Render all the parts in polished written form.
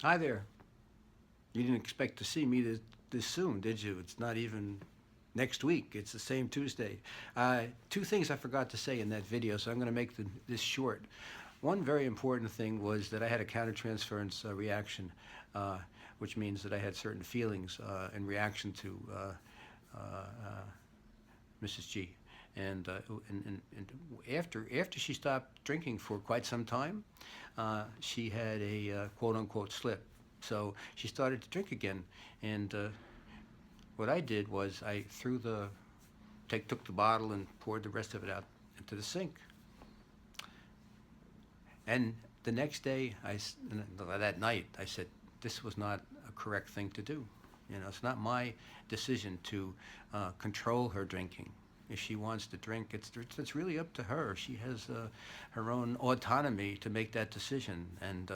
Hi there. You didn't expect to see me this soon, did you? It's not even next week. It's the same Tuesday. Two things I forgot to say in that video, so I'm going to make this short. One very important thing was that I had a countertransference reaction, which means that I had certain feelings in reaction to Mrs. G. And after she stopped drinking for quite some time, she had a quote unquote slip. So she started to drink again, and what I did was I took the bottle and poured the rest of it out into the sink. And the next day, that night, I said, this was not a correct thing to do. You know, it's not my decision to control her drinking. If she wants to drink, it's really up to her. She has her own autonomy to make that decision. And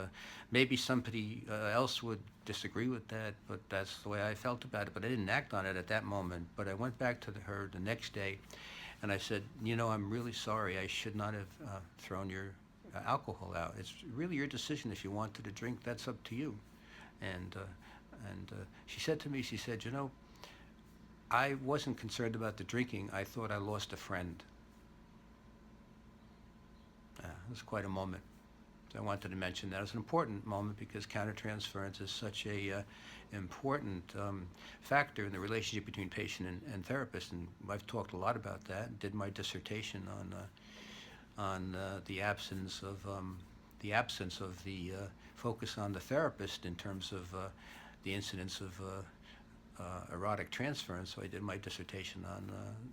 maybe somebody else would disagree with that, but that's the way I felt about it. But I didn't act on it at that moment. But I went back to her the next day, and I said, you know, I'm really sorry. I should not have thrown your alcohol out. It's really your decision. If you wanted to drink, that's up to you. And she said to me, she said, you know, I wasn't concerned about the drinking. I thought I lost a friend. It was quite a moment. So I wanted to mention that. It was an important moment because countertransference is such a important factor in the relationship between patient and therapist. And I've talked a lot about that. Did my dissertation on the absence of the focus on the therapist in terms of the incidence of erotic transference. So I did my dissertation on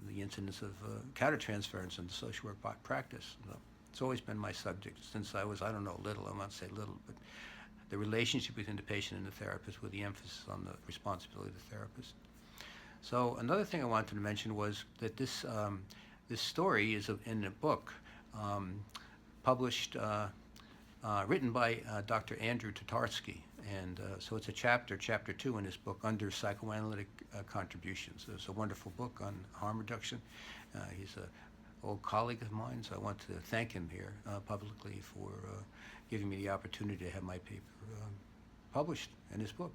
the incidence of countertransference in the social work practice. So it's always been my subject since I was, I don't know, little, I won't say little, but the relationship between the patient and the therapist with the emphasis on the responsibility of the therapist. So another thing I wanted to mention was that this story is in a book published, written by Dr. Andrew Tatarsky. And so it's a chapter 2 in his book, Under Psychoanalytic Contributions. It's a wonderful book on harm reduction. He's an old colleague of mine, so I want to thank him here publicly for giving me the opportunity to have my paper published in his book.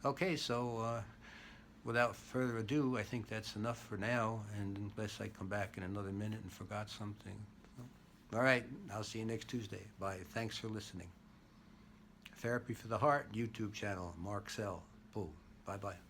Okay, so without further ado, I think that's enough for now, and unless I come back in another minute and forgot something. All right, I'll see you next Tuesday. Bye. Thanks for listening. Therapy for the Heart YouTube channel, Mark Sehl. Boom. Bye-bye.